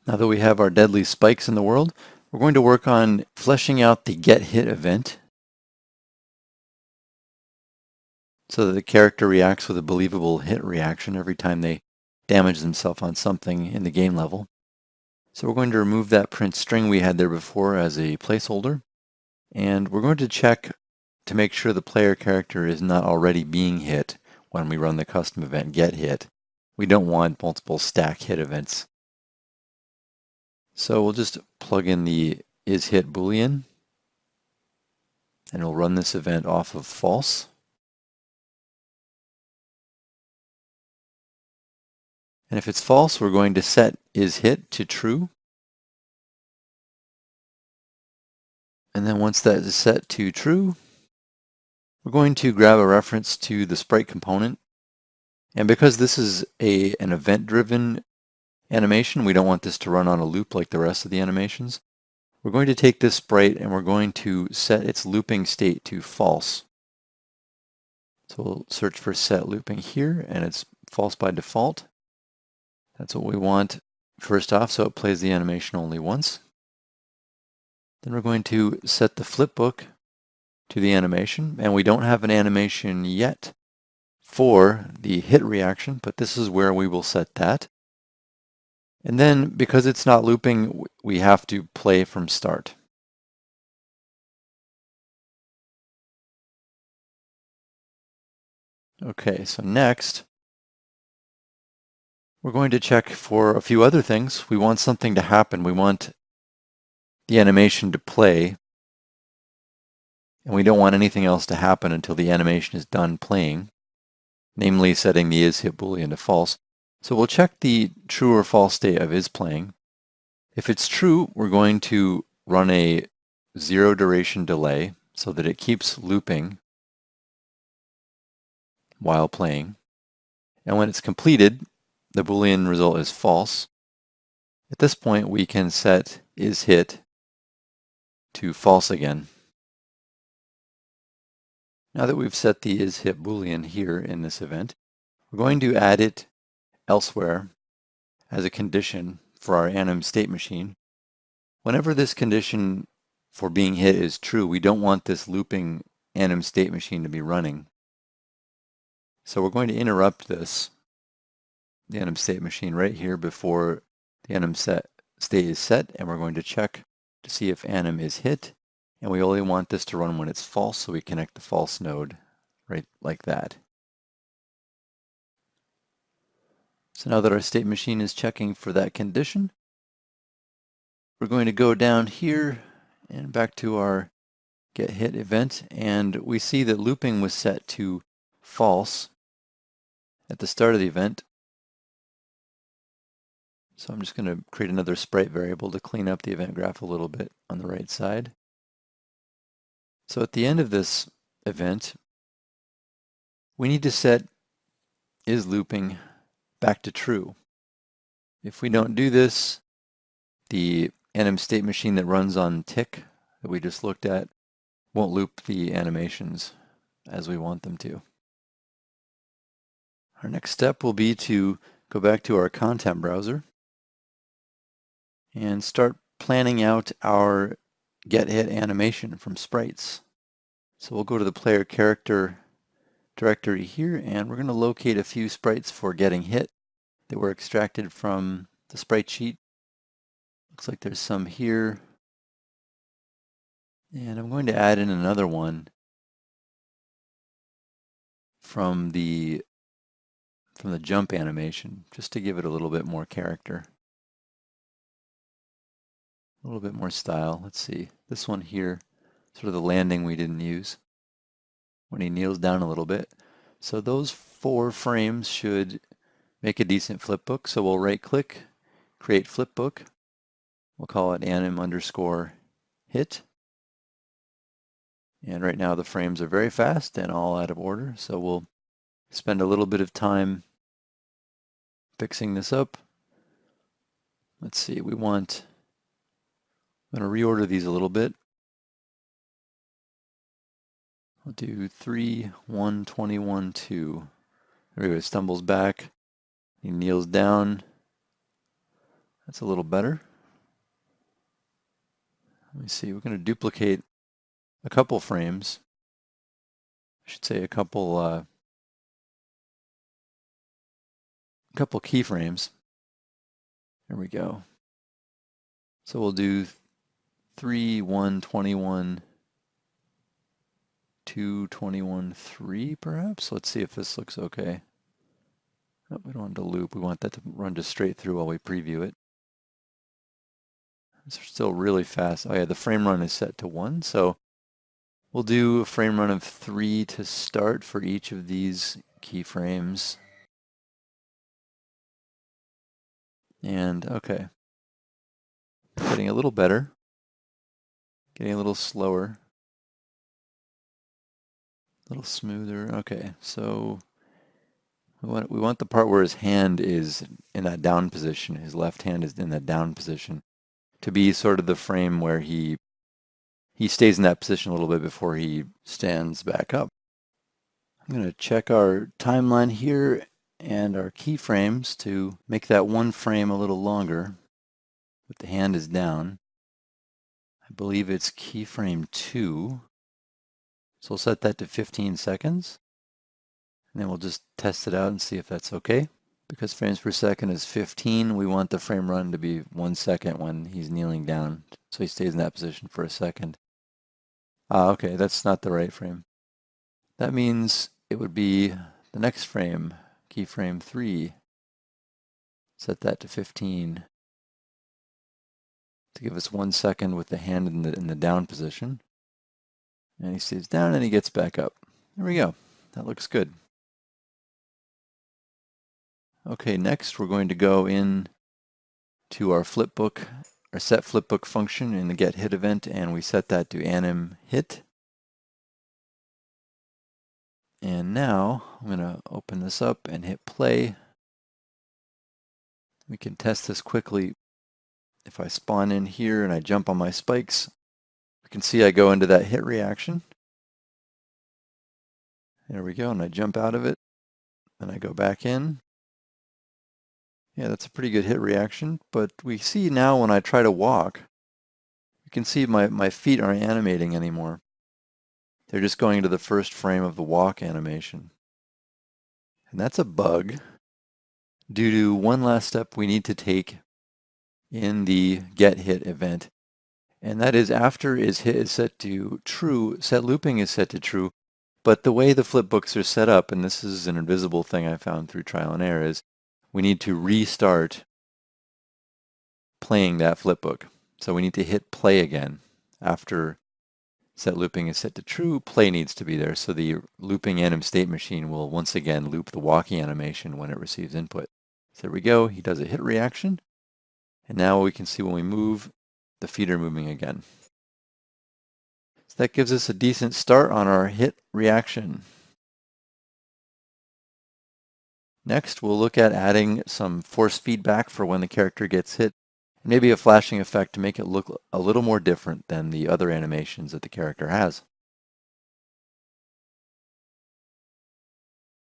Now that we have our deadly spikes in the world, we're going to work on fleshing out the get hit event so that the character reacts with a believable hit reaction every time they damage themselves on something in the game level. So we're going to remove that print string we had there before as a placeholder, and we're going to check to make sure the player character is not already being hit when we run the custom event get hit. We don't want multiple stack hit events. So we'll just plug in the isHit boolean, and we'll run this event off of false. And if it's false, we're going to set isHit to true. And then once that is set to true, we're going to grab a reference to the sprite component. And because this is an event-driven animation, we don't want this to run on a loop like the rest of the animations. We're going to take this sprite and we're going to set its looping state to false. So we'll search for set looping here, and it's false by default. That's what we want first off, so it plays the animation only once. Then we're going to set the flipbook to the animation, and we don't have an animation yet for the hit reaction, but this is where we will set that. And then because it's not looping, we have to play from start. Okay, so next, we're going to check for a few other things. We want something to happen. We want the animation to play, and we don't want anything else to happen until the animation is done playing, namely setting the isHit boolean to false. So we'll check the true or false state of isPlaying. If it's true, we're going to run a 0 duration delay so that it keeps looping while playing. And when it's completed, the Boolean result is false. At this point, we can set isHit to false again. Now that we've set the isHit Boolean here in this event, we're going to add it elsewhere as a condition for our anim state machine. Whenever this condition for being hit is true, we don't want this looping anim state machine to be running. So we're going to interrupt the anim state machine right here before the anim state is set, and we're going to check to see if anim is hit, and we only want this to run when it's false, so we connect the false node right like that. So now that our state machine is checking for that condition, we're going to go down here and back to our get hit event, and we see that looping was set to false at the start of the event. So I'm just going to create another sprite variable to clean up the event graph a little bit on the right side. So at the end of this event, we need to set isLooping back to true. If we don't do this, the anim state machine that runs on tick that we just looked at won't loop the animations as we want them to. Our next step will be to go back to our content browser and start planning out our get hit animation from sprites. So we'll go to the player character directory here, and we're going to locate a few sprites for getting hit that were extracted from the sprite sheet. Looks like there's some here. And I'm going to add in another one from the jump animation, just to give it a little bit more character. A little bit more style. Let's see. This one here, sort of the landing we didn't use, when he kneels down a little bit. So those 4 frames should make a decent flipbook. So we'll right click, create flipbook. We'll call it anim_hit. And right now the frames are very fast and all out of order. So we'll spend a little bit of time fixing this up. Let's see, I'm going to reorder these a little bit. I'll do 3, 1, 21, 2. There we go, he stumbles back, he kneels down, That's a little better. Let me see, we're going to duplicate a couple frames. I should say a couple keyframes. There we go. So we'll do 3, 1, 21, 2, 21, 3 perhaps. Let's see if this looks okay. Oh, we don't want to loop. We want that to run just straight through while we preview it. It's still really fast. Oh yeah, the frame run is set to 1, so we'll do a frame run of 3 to start for each of these keyframes. And okay, getting a little better, getting a little slower, a little smoother. Okay, so we want the part where his hand is in that down position, his left hand is in that down position, to be sort of the frame where he stays in that position a little bit before he stands back up. I'm going to check our timeline here and our keyframes to make that one frame a little longer, but the hand is down. I believe it's keyframe 2. So we'll set that to 15 seconds. And then we'll just test it out and see if that's okay. Because frames per second is 15, we want the frame run to be 1 second when he's kneeling down. So he stays in that position for a second. Okay, that's not the right frame. That means it would be the next frame, keyframe 3. Set that to 15 to give us 1 second with the hand in the down position. And he stays down and he gets back up. There we go. That looks good. Okay, next we're going to go in to our Flipbook, our set Flipbook function in the get hit event, and we set that to anim hit. And now I'm going to open this up and hit play. We can test this quickly. If I spawn in here and I jump on my spikes, you can see I go into that hit reaction. There we go, and I jump out of it, and I go back in. Yeah, that's a pretty good hit reaction, but we see now when I try to walk, you can see my feet aren't animating anymore. They're just going to the first frame of the walk animation. And that's a bug due to one last step we need to take in the get hit event. And that is after hit is set to true, set looping is set to true. But the way the flipbooks are set up, and this is an invisible thing I found through trial and error, is we need to restart playing that flipbook. So we need to hit play again after set looping is set to true, play needs to be there. So the looping anim state machine will once again loop the walking animation when it receives input. So there we go, he does a hit reaction. And now we can see when we move, the feet are moving again. So that gives us a decent start on our hit reaction. Next, we'll look at adding some force feedback for when the character gets hit, and maybe a flashing effect to make it look a little more different than the other animations that the character has.